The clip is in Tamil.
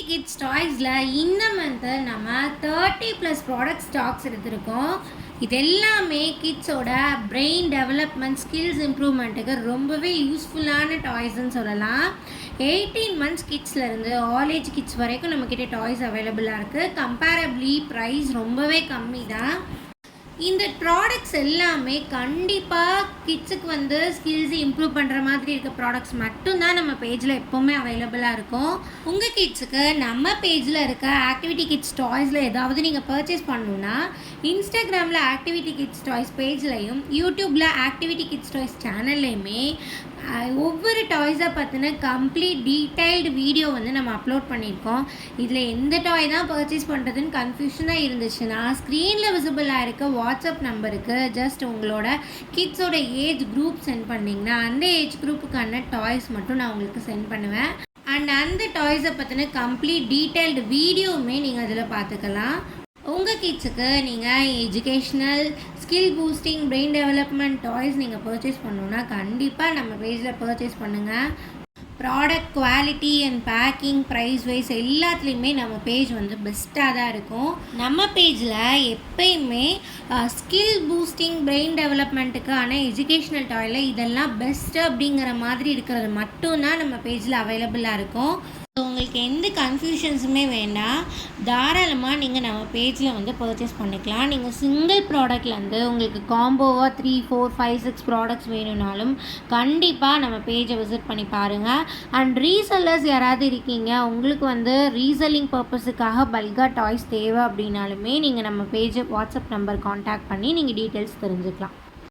கிட்ஸ் டாய்ஸில் இந்த மந்த்து நம்ம 30+ ப்ராடக்ட் ஸ்டாக்ஸ் எடுத்திருக்கோம். இது எல்லாமே கிட்ஸோட பிரெயின் டெவலப்மெண்ட் ஸ்கில்ஸ் இம்ப்ரூவ்மெண்ட்டுக்கு ரொம்பவே யூஸ்ஃபுல்லான டாய்ஸ்ன்னு சொல்லலாம். 18 months கிட்ஸ்லேருந்து ஆல் ஏஜ் கிட்ஸ் வரைக்கும் நம்மக்கிட்ட டாய்ஸ் அவைலபிளாக இருக்குது. கம்பேரபிளி ப்ரைஸ் ரொம்பவே கம்மி தான். இந்த ப்ராடக்ட்ஸ் எல்லாமே கண்டிப்பாக கிட்ஸுக்கு ஸ்கில்ஸ் இம்ப்ரூவ் பண்ணுற மாதிரி இருக்க ப்ராடக்ட்ஸ் மட்டும்தான் நம்ம பேஜில் எப்போவுமே அவைலபிளாக இருக்கும். உங்கள் கிட்ஸுக்கு நம்ம பேஜில் இருக்க ஆக்டிவிட்டி கிட்ஸ் டாய்ஸில் ஏதாவது நீங்கள் பர்ச்சேஸ் பண்ணணுன்னா இன்ஸ்டாகிராமில் ஆக்டிவிட்டி கிட்ஸ் டாய்ஸ் பேஜ்லையும் யூடியூப்பில் ஆக்டிவிட்டி கிட்ஸ் டாய்ஸ் சேனல்லையுமே ஒவ்வொரு டாய்ஸை பற்றின கம்ப்ளீட் டீட்டெயில்டு வீடியோ நம்ம அப்லோட் பண்ணியிருக்கோம். இதில் எந்த டாய் தான் பர்ச்சேஸ் பண்ணுறதுன்னு கன்ஃபியூஷனாக இருந்துச்சுன்னா ஸ்க்ரீனில் விசிபிளாக இருக்க வாட்ஸ்அப் நம்பருக்கு ஜஸ்ட் உங்களோட கிட்ஸோட ஏஜ் குரூப் சென்ட் பண்ணிங்கன்னா அந்த ஏஜ் குரூப்புக்கான டாய்ஸ் மட்டும் நான் உங்களுக்கு சென்ட் பண்ணுவேன். அண்ட் அந்த டாய்ஸை பற்றின கம்ப்ளீட் டீட்டெயில்டு வீடியோவுமே நீங்கள் அதில் பார்த்துக்கலாம். உங்கள் கிட்ஸுக்கு நீங்கள் educational skill boosting brain development toys நீங்கள் பர்ச்சேஸ் பண்ணணுன்னா கண்டிப்பாக நம்ம பேஜில் பர்ச்சேஸ் பண்ணுங்கள். Product quality and packing price wise எல்லாத்துலேயுமே நம்ம பேஜ் பெஸ்ட்டாக தான் இருக்கும். நம்ம பேஜில் எப்பயுமே ஸ்கில் பூஸ்டிங் பிரெயின் டெவலப்மெண்ட்டுக்கான எஜுகேஷ்னல் டாயில் இதெல்லாம் பெஸ்ட்டு அப்படிங்கிற மாதிரி இருக்கிறது மட்டும்தான் நம்ம பேஜில் அவைலபிளாக இருக்கும். உங்களுக்கு எந்த கன்ஃபியூஷன்ஸுமே வேண்டாம், தாராளமாக நீங்கள் நம்ம பேஜில் பர்ச்சேஸ் பண்ணிக்கலாம். நீங்கள் சிங்கிள் ப்ராடக்ட்லேருந்து உங்களுக்கு காம்போவாக 3, 4, 5, 6 ப்ராடக்ட்ஸ் வேணும்னாலும் கண்டிப்பாக நம்ம பேஜை விசிட் பண்ணி பாருங்கள். அண்ட் ரீசெல்லர்ஸ் யாராவது இருக்கீங்க, உங்களுக்கு ரீசெல்லிங் பர்பஸுக்காக பல்காக டாய்ஸ் தேவை அப்படின்னாலுமே நீங்கள் நம்ம பேஜை வாட்ஸ்அப் நம்பர் காண்டாக்ட் பண்ணி நீங்கள் டீட்டெயில்ஸ் தெரிஞ்சுக்கலாம்.